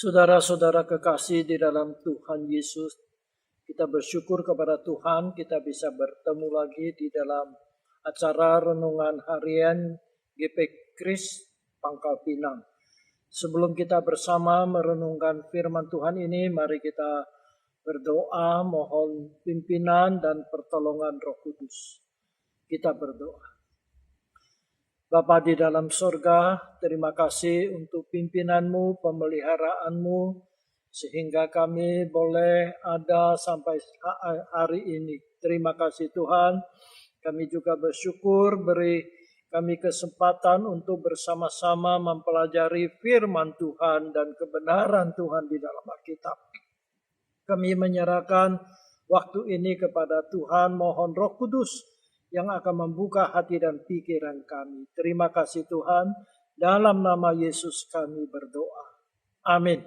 Saudara-saudara kekasih di dalam Tuhan Yesus, kita bersyukur kepada Tuhan kita bisa bertemu lagi di dalam acara renungan harian GP Kris Pangkal Pinang. Sebelum kita bersama merenungkan firman Tuhan ini, mari kita berdoa mohon pimpinan dan pertolongan Roh Kudus. Kita berdoa. Bapa di dalam sorga, terima kasih untuk pimpinanmu, pemeliharaanmu, sehingga kami boleh ada sampai hari ini. Terima kasih Tuhan, kami juga bersyukur beri kami kesempatan untuk bersama-sama mempelajari firman Tuhan dan kebenaran Tuhan di dalam Alkitab. Kami menyerahkan waktu ini kepada Tuhan, mohon Roh Kudus yang akan membuka hati dan pikiran kami. Terima kasih Tuhan, dalam nama Yesus kami berdoa. Amin.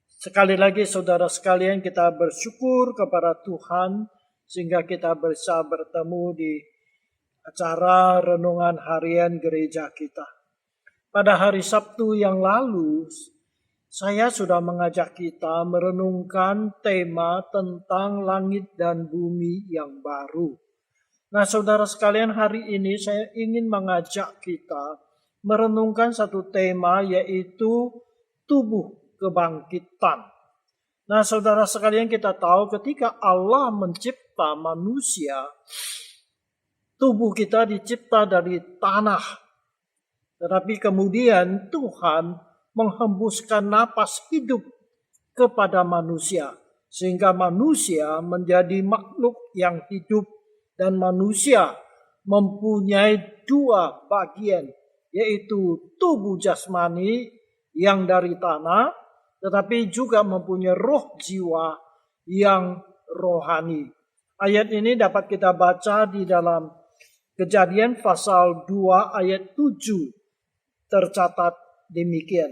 Sekali lagi saudara sekalian, kita bersyukur kepada Tuhan sehingga kita bisa bertemu di acara renungan harian gereja kita. Pada hari Sabtu yang lalu, saya sudah mengajak kita merenungkan tema tentang langit dan bumi yang baru. Nah, saudara sekalian, hari ini saya ingin mengajak kita merenungkan satu tema, yaitu tubuh kebangkitan. Nah, saudara sekalian, kita tahu ketika Allah mencipta manusia, tubuh kita dicipta dari tanah. Tetapi kemudian Tuhan menghembuskan napas hidup kepada manusia, sehingga manusia menjadi makhluk yang hidup. Dan manusia mempunyai dua bagian, yaitu tubuh jasmani yang dari tanah, tetapi juga mempunyai roh jiwa yang rohani. Ayat ini dapat kita baca di dalam Kejadian pasal 2 ayat 7, tercatat demikian.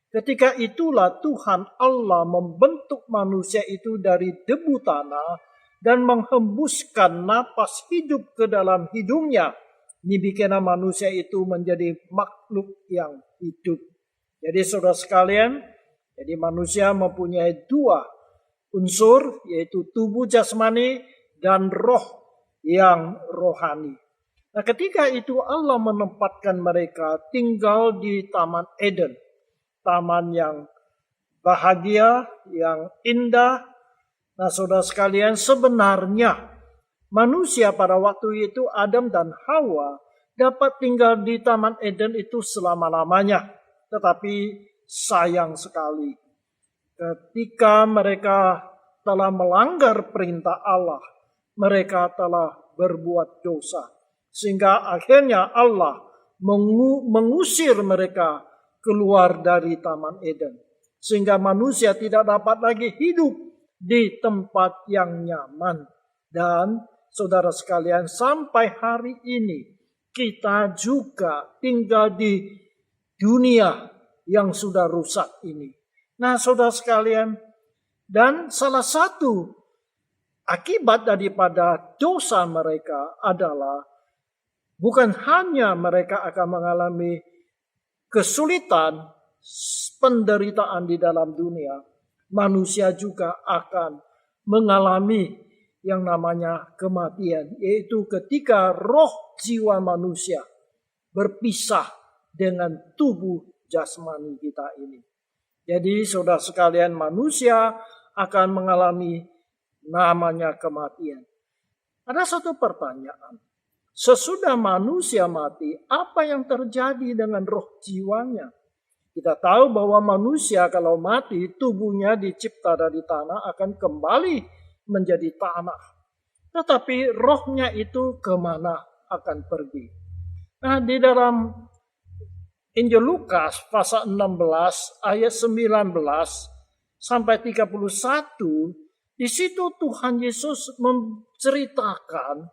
Ketika itulah Tuhan Allah membentuk manusia itu dari debu tanah, dan menghembuskan napas hidup ke dalam hidungnya. Demikianlah manusia itu menjadi makhluk yang hidup. Jadi saudara sekalian, jadi manusia mempunyai dua unsur, yaitu tubuh jasmani dan roh yang rohani. Nah, ketika itu Allah menempatkan mereka tinggal di Taman Eden. Taman yang bahagia, yang indah. Nah, saudara sekalian, sebenarnya manusia pada waktu itu, Adam dan Hawa, dapat tinggal di Taman Eden itu selama-lamanya. Tetapi sayang sekali, ketika mereka telah melanggar perintah Allah, mereka telah berbuat dosa. Sehingga akhirnya Allah mengusir mereka keluar dari Taman Eden. Sehingga manusia tidak dapat lagi hidup di tempat yang nyaman. Dan saudara sekalian, sampai hari ini kita juga tinggal di dunia yang sudah rusak ini. Nah, saudara sekalian, dan salah satu akibat daripada dosa mereka adalah bukan hanya mereka akan mengalami kesulitan, penderitaan di dalam dunia, manusia juga akan mengalami yang namanya kematian, yaitu ketika roh jiwa manusia berpisah dengan tubuh jasmani kita ini. Jadi saudara sekalian, manusia akan mengalami namanya kematian. Ada satu pertanyaan, sesudah manusia mati, apa yang terjadi dengan roh jiwanya? Kita tahu bahwa manusia kalau mati, tubuhnya dicipta dari tanah akan kembali menjadi tanah. Tetapi rohnya itu kemana akan pergi? Nah, di dalam Injil Lukas pasal 16 ayat 19 sampai 31, di situ Tuhan Yesus menceritakan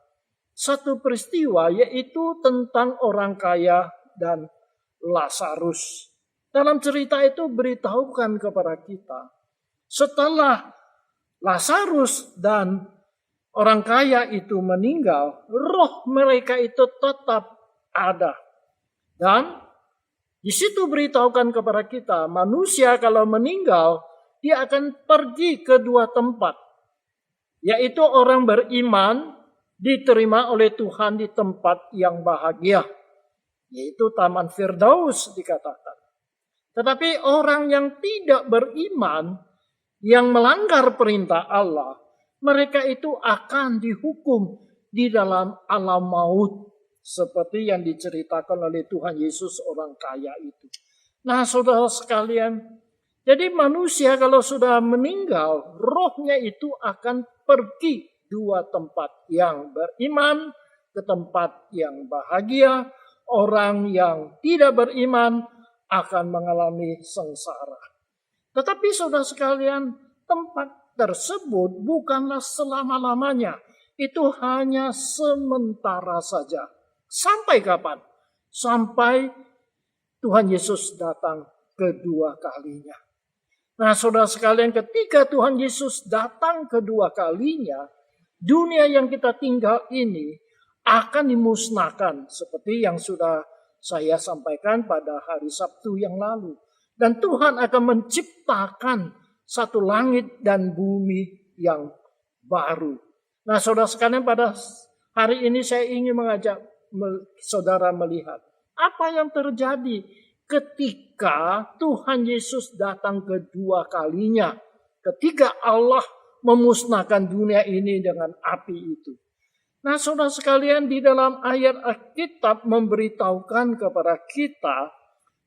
satu peristiwa, yaitu tentang orang kaya dan Lazarus. Dalam cerita itu beritahukan kepada kita, setelah Lazarus dan orang kaya itu meninggal, roh mereka itu tetap ada. Dan Di situ beritahukan kepada kita, manusia kalau meninggal, dia akan pergi ke dua tempat. Yaitu orang beriman diterima oleh Tuhan di tempat yang bahagia. Yaitu Taman Firdaus dikatakan. Tetapi orang yang tidak beriman, yang melanggar perintah Allah, mereka itu akan dihukum di dalam alam maut. Seperti yang diceritakan oleh Tuhan Yesus orang kaya itu. Nah saudara sekalian, jadi manusia kalau sudah meninggal, rohnya itu akan pergi dua tempat. Yang beriman ke tempat yang bahagia, orang yang tidak beriman akan mengalami sengsara. Tetapi saudara sekalian, tempat tersebut bukanlah selama-lamanya. Itu hanya sementara saja. Sampai kapan? Sampai Tuhan Yesus datang kedua kalinya. Nah saudara sekalian, ketika Tuhan Yesus datang kedua kalinya, dunia yang kita tinggal ini akan dimusnahkan. Seperti yang sudah saya sampaikan pada hari Sabtu yang lalu. Dan Tuhan akan menciptakan satu langit dan bumi yang baru. Nah saudara sekalian, pada hari ini saya ingin mengajak saudara melihat apa yang terjadi ketika Tuhan Yesus datang kedua kalinya. Ketika Allah memusnahkan dunia ini dengan api itu. Nah saudara sekalian, di dalam ayat Alkitab memberitahukan kepada kita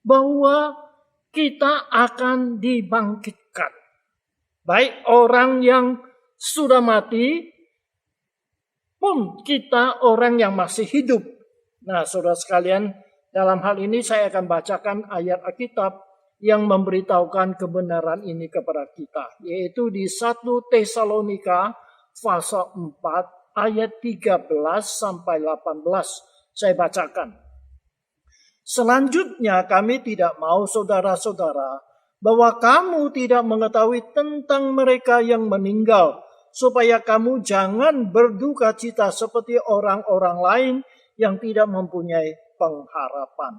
bahwa kita akan dibangkitkan. Baik orang yang sudah mati pun kita orang yang masih hidup. Nah saudara sekalian, dalam hal ini saya akan bacakan ayat Alkitab yang memberitahukan kebenaran ini kepada kita. Yaitu di 1 Tesalonika pasal 4 ayat 13 sampai 18. Saya bacakan. Selanjutnya kami tidak mau saudara-saudara bahwa kamu tidak mengetahui tentang mereka yang meninggal, supaya kamu jangan berduka cita seperti orang-orang lain yang tidak mempunyai pengharapan.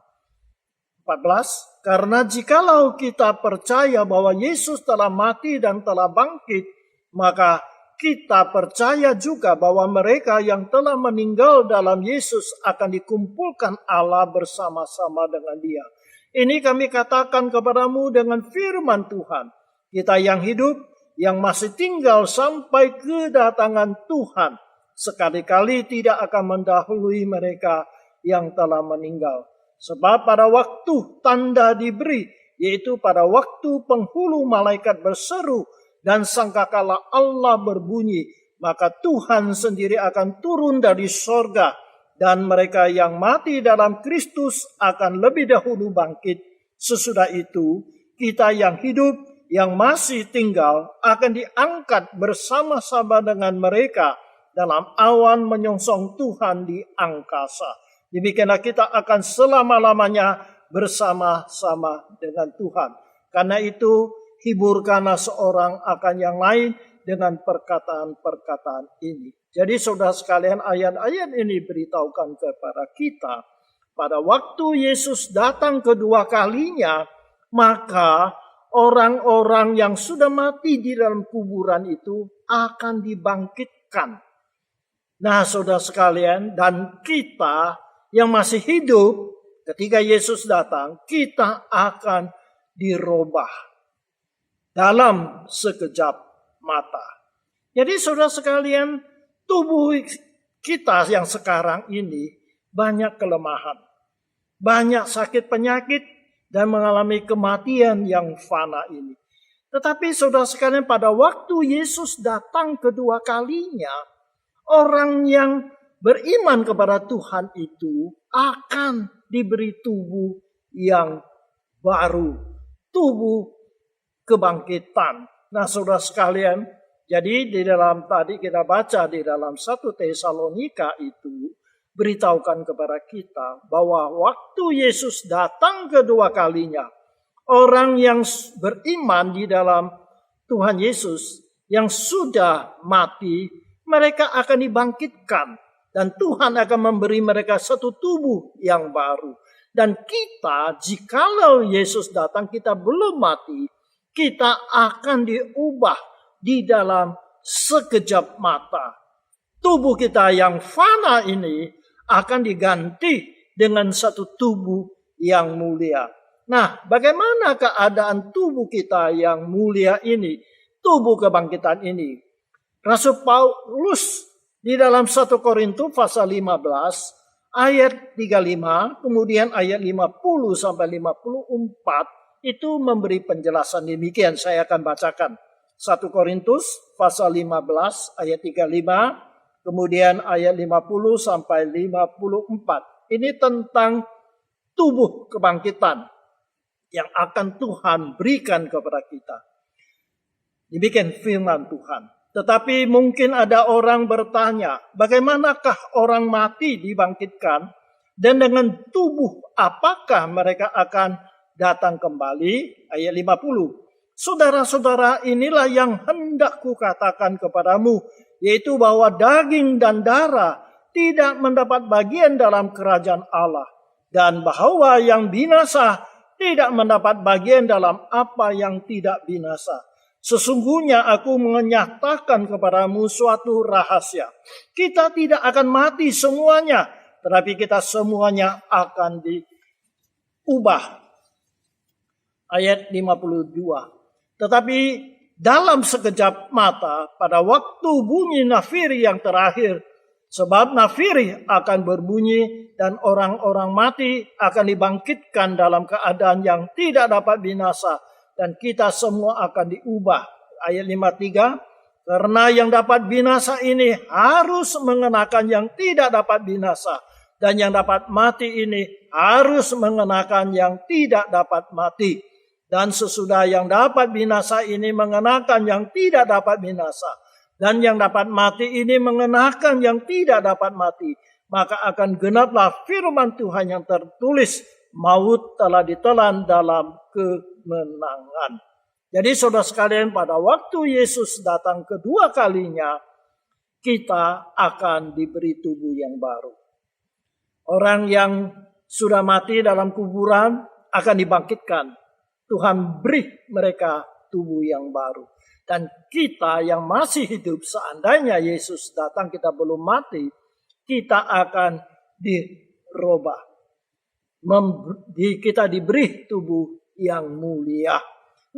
14. Karena jikalau kita percaya bahwa Yesus telah mati dan telah bangkit, maka kita percaya juga bahwa mereka yang telah meninggal dalam Yesus akan dikumpulkan Allah bersama-sama dengan Dia. Ini kami katakan kepadamu dengan firman Tuhan. Kita yang hidup, yang masih tinggal sampai kedatangan Tuhan, sekali-kali tidak akan mendahului mereka yang telah meninggal. Sebab pada waktu tanda diberi, yaitu pada waktu penghulu malaikat berseru dan sangkakala Allah berbunyi, maka Tuhan sendiri akan turun dari sorga, dan mereka yang mati dalam Kristus akan lebih dahulu bangkit. Sesudah itu, kita yang hidup, yang masih tinggal akan diangkat bersama-sama dengan mereka dalam awan menyongsong Tuhan di angkasa. Demikianlah kita akan selama-lamanya bersama-sama dengan Tuhan. Karena itu hiburkanlah seorang akan yang lain dengan perkataan-perkataan ini. Jadi saudara sekalian, ayat-ayat ini beritahukan kepada kita pada waktu Yesus datang kedua kalinya, maka orang-orang yang sudah mati di dalam kuburan itu akan dibangkitkan. Nah saudara sekalian, dan kita yang masih hidup ketika Yesus datang, kita akan dirubah dalam sekejap mata. Jadi saudara sekalian, tubuh kita yang sekarang ini banyak kelemahan, banyak sakit penyakit, dan mengalami kematian yang fana ini. Tetapi saudara sekalian, pada waktu Yesus datang kedua kalinya, orang yang beriman kepada Tuhan itu akan diberi tubuh yang baru, tubuh kebangkitan. Nah saudara sekalian, jadi di dalam tadi kita baca di dalam 1 Tesalonika itu, beritahukan kepada kita bahwa waktu Yesus datang kedua kalinya, orang yang beriman di dalam Tuhan Yesus yang sudah mati, mereka akan dibangkitkan dan Tuhan akan memberi mereka satu tubuh yang baru. Dan kita, jikalau Yesus datang, kita belum mati, kita akan diubah di dalam sekejap mata. Tubuh kita yang fana ini akan diganti dengan satu tubuh yang mulia. Nah, bagaimana keadaan tubuh kita yang mulia ini, tubuh kebangkitan ini? Rasul Paulus di dalam 1 Korintus pasal 15 ayat 35, kemudian ayat 50 sampai 54 itu memberi penjelasan demikian. Saya akan bacakan. 1 Korintus pasal 15 ayat 35, kemudian ayat 50 sampai 54. Ini tentang tubuh kebangkitan yang akan Tuhan berikan kepada kita. Demikian firman Tuhan. Tetapi mungkin ada orang bertanya, bagaimanakah orang mati dibangkitkan? Dan dengan tubuh apakah mereka akan datang kembali? Ayat 50. Saudara-saudara, inilah yang hendak kukatakan kepadamu, yaitu bahwa daging dan darah tidak mendapat bagian dalam kerajaan Allah. Dan bahwa yang binasa tidak mendapat bagian dalam apa yang tidak binasa. Sesungguhnya aku menyatakan kepadamu suatu rahasia. Kita tidak akan mati semuanya, tetapi kita semuanya akan diubah. Ayat 52. Tetapi dalam sekejap mata, pada waktu bunyi nafiri yang terakhir, sebab nafiri akan berbunyi dan orang-orang mati akan dibangkitkan dalam keadaan yang tidak dapat binasa. Dan kita semua akan diubah. Ayat 53. Karena yang dapat binasa ini harus mengenakan yang tidak dapat binasa. Dan yang dapat mati ini harus mengenakan yang tidak dapat mati. Dan sesudah yang dapat binasa ini mengenakan yang tidak dapat binasa. Dan yang dapat mati ini mengenakan yang tidak dapat mati. Maka akan genaplah firman Tuhan yang tertulis. Maut telah ditelan dalam kemenangan. Jadi saudara sekalian, pada waktu Yesus datang kedua kalinya, kita akan diberi tubuh yang baru. Orang yang sudah mati dalam kuburan akan dibangkitkan. Tuhan beri mereka tubuh yang baru. Dan kita yang masih hidup, seandainya Yesus datang kita belum mati, kita akan dirubah. Kita diberi tubuh yang mulia.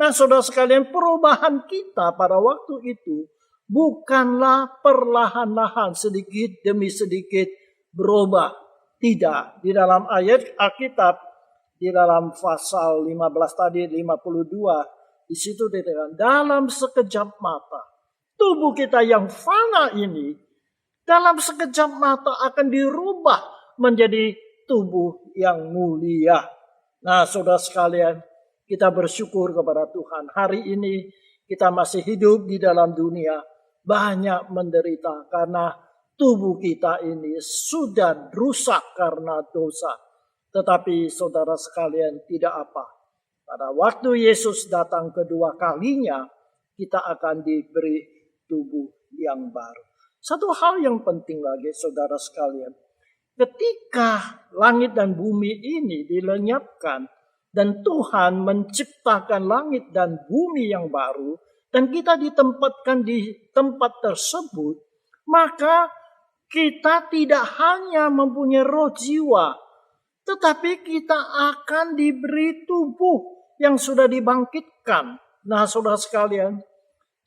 Nah, saudara sekalian, perubahan kita pada waktu itu bukanlah perlahan-lahan sedikit demi sedikit berubah. Tidak. Di dalam ayat Alkitab, di dalam pasal 15 tadi, 52, di situ dikatakan dalam sekejap mata. Tubuh kita yang fana ini dalam sekejap mata akan dirubah menjadi tubuh yang mulia. Nah, saudara sekalian, kita bersyukur kepada Tuhan. Hari ini kita masih hidup di dalam dunia, banyak menderita karena tubuh kita ini sudah rusak karena dosa. Tetapi saudara sekalian, tidak apa. Pada waktu Yesus datang kedua kalinya, kita akan diberi tubuh yang baru. Satu hal yang penting lagi, saudara sekalian. Ketika langit dan bumi ini dilenyapkan dan Tuhan menciptakan langit dan bumi yang baru dan kita ditempatkan di tempat tersebut, maka kita tidak hanya mempunyai roh jiwa, tetapi kita akan diberi tubuh yang sudah dibangkitkan. Nah, saudara sekalian,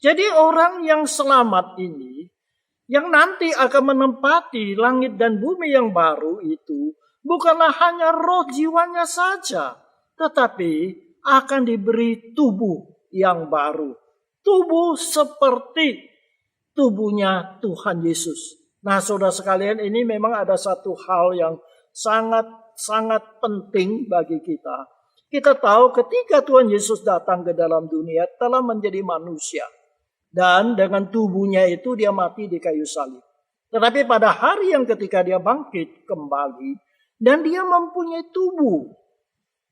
jadi orang yang selamat ini, yang nanti akan menempati langit dan bumi yang baru itu, bukanlah hanya roh jiwanya saja, tetapi akan diberi tubuh yang baru. Tubuh seperti tubuhnya Tuhan Yesus. Nah, saudara sekalian, ini memang ada satu hal yang sangat penting bagi kita. Kita tahu ketika Tuhan Yesus datang ke dalam dunia telah menjadi manusia. Dan dengan tubuhnya itu dia mati di kayu salib. Tetapi pada hari yang ketika dia bangkit kembali. Dan dia mempunyai tubuh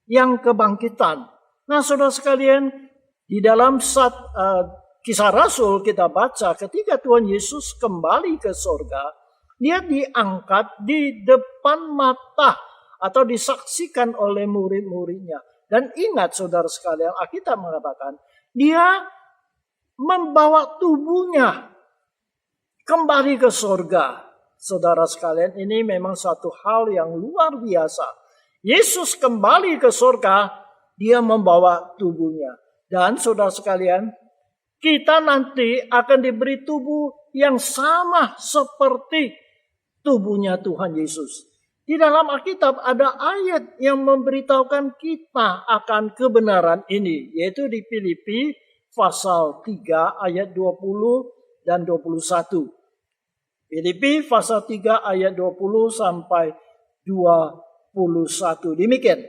yang kebangkitan. Nah, saudara sekalian, di dalam Kisah Rasul kita baca ketika Tuhan Yesus kembali ke sorga. Dia diangkat di depan mata atau disaksikan oleh murid-muridnya. Dan ingat saudara sekalian, Alkitab mengatakan dia membawa tubuhnya kembali ke surga. Saudara sekalian, ini memang satu hal yang luar biasa. Yesus kembali ke surga, dia membawa tubuhnya. Dan saudara sekalian, kita nanti akan diberi tubuh yang sama seperti tubuhnya Tuhan Yesus. Di dalam Alkitab ada ayat yang memberitahukan kita akan kebenaran ini, yaitu di Filipi pasal 3 ayat 20 dan 21. Filipi pasal 3 ayat 20 sampai 21. Demikian.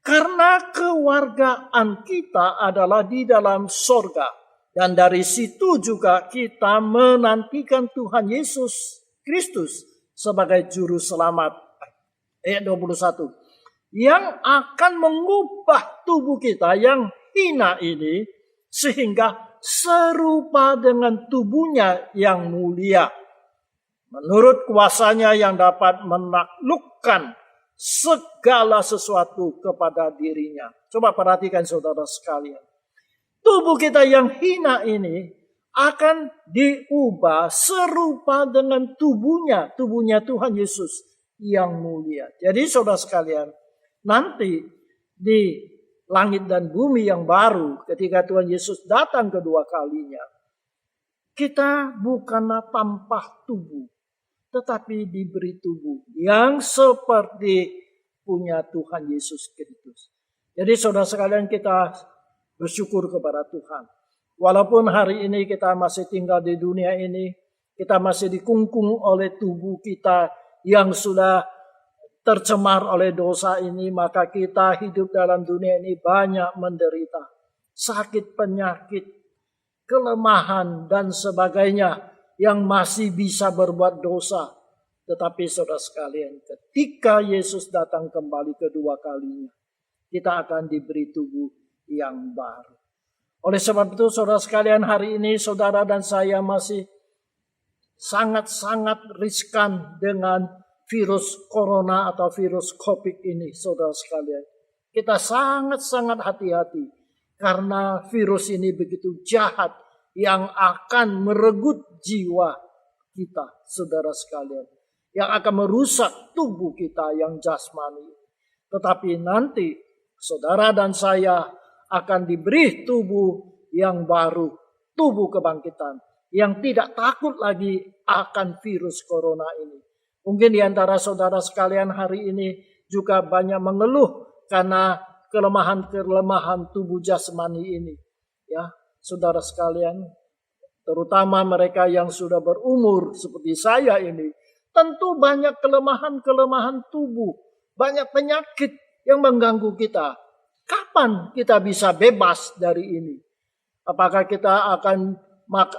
Karena kewargaan kita adalah di dalam sorga. Dan dari situ juga kita menantikan Tuhan Yesus Kristus sebagai juru selamat. Ayat 21. Yang akan mengubah tubuh kita yang hina ini sehingga serupa dengan tubuhnya yang mulia. Menurut kuasanya yang dapat menaklukkan segala sesuatu kepada dirinya. Coba perhatikan saudara sekalian. Tubuh kita yang hina ini akan diubah serupa dengan tubuhnya Tuhan Yesus yang mulia. Jadi saudara sekalian, nanti di langit dan bumi yang baru ketika Tuhan Yesus datang kedua kalinya, kita bukanlah tanpa tubuh, tetapi diberi tubuh yang seperti punya Tuhan Yesus Kristus. Jadi saudara sekalian, kita bersyukur kepada Tuhan. Walaupun hari ini kita masih tinggal di dunia ini, kita masih dikungkung oleh tubuh kita yang sudah tercemar oleh dosa ini, maka kita hidup dalam dunia ini banyak menderita. Sakit, penyakit, kelemahan, dan sebagainya yang masih bisa berbuat dosa. Tetapi saudara sekalian, ketika Yesus datang kembali kedua kalinya, kita akan diberi tubuh yang baru. Oleh sebab itu saudara sekalian, hari ini saudara dan saya masih sangat-sangat riskan dengan virus corona atau virus COVID ini saudara sekalian. Kita sangat-sangat hati-hati karena virus ini begitu jahat yang akan merenggut jiwa kita saudara sekalian. Yang akan merusak tubuh kita yang jasmani. Tetapi nanti saudara dan saya akan diberi tubuh yang baru, tubuh kebangkitan, yang tidak takut lagi akan virus corona ini. Mungkin di antara saudara sekalian hari ini juga banyak mengeluh karena kelemahan-kelemahan tubuh jasmani ini. Ya, saudara sekalian, terutama mereka yang sudah berumur seperti saya ini, tentu banyak kelemahan-kelemahan tubuh, banyak penyakit yang mengganggu kita. Kapan kita bisa bebas dari ini? Apakah kita akan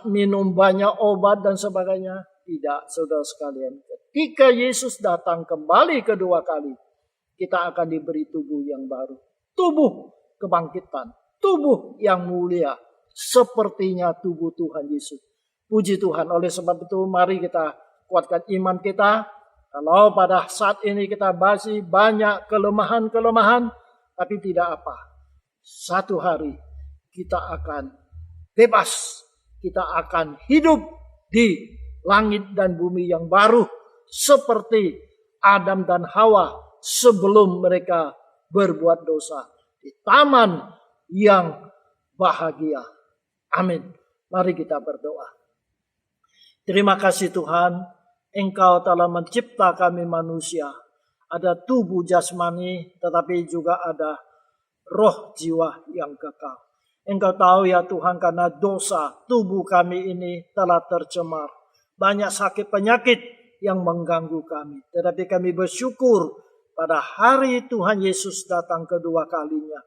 minum banyak obat dan sebagainya? Tidak, saudara sekalian. Ketika Yesus datang kembali kedua kali, kita akan diberi tubuh yang baru. Tubuh kebangkitan, tubuh yang mulia, sepertinya tubuh Tuhan Yesus. Puji Tuhan, oleh sebab itu mari kita kuatkan iman kita. Kalau pada saat ini kita masih banyak kelemahan-kelemahan, tapi tidak apa. Satu hari kita akan bebas. Kita akan hidup di langit dan bumi yang baru. Seperti Adam dan Hawa sebelum mereka berbuat dosa. Di taman yang bahagia. Amin. Mari kita berdoa. Terima kasih Tuhan. Engkau telah mencipta kami manusia. Ada tubuh jasmani, tetapi juga ada roh jiwa yang kekal. Engkau tahu ya Tuhan, karena dosa tubuh kami ini telah tercemar. Banyak sakit penyakit yang mengganggu kami. Tetapi kami bersyukur pada hari Tuhan Yesus datang kedua kalinya.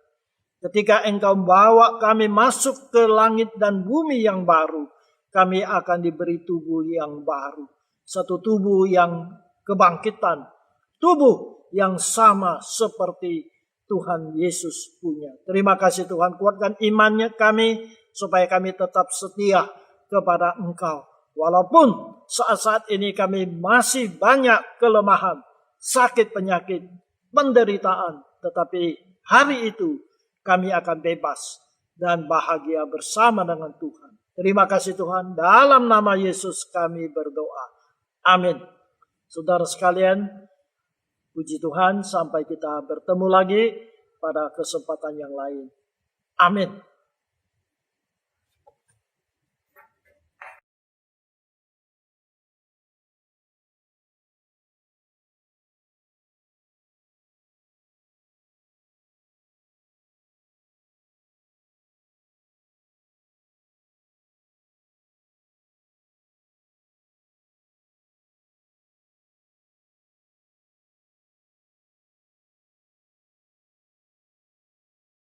Ketika Engkau bawa kami masuk ke langit dan bumi yang baru, kami akan diberi tubuh yang baru. Satu tubuh yang kebangkitan. Tubuh yang sama seperti Tuhan Yesus punya. Terima kasih Tuhan, kuatkan imannya kami supaya kami tetap setia kepada Engkau. Walaupun saat-saat ini kami masih banyak kelemahan, sakit penyakit, penderitaan. Tetapi hari itu kami akan bebas dan bahagia bersama dengan Tuhan. Terima kasih Tuhan, dalam nama Yesus kami berdoa. Amin. Saudara sekalian, puji Tuhan, sampai kita bertemu lagi pada kesempatan yang lain. Amin.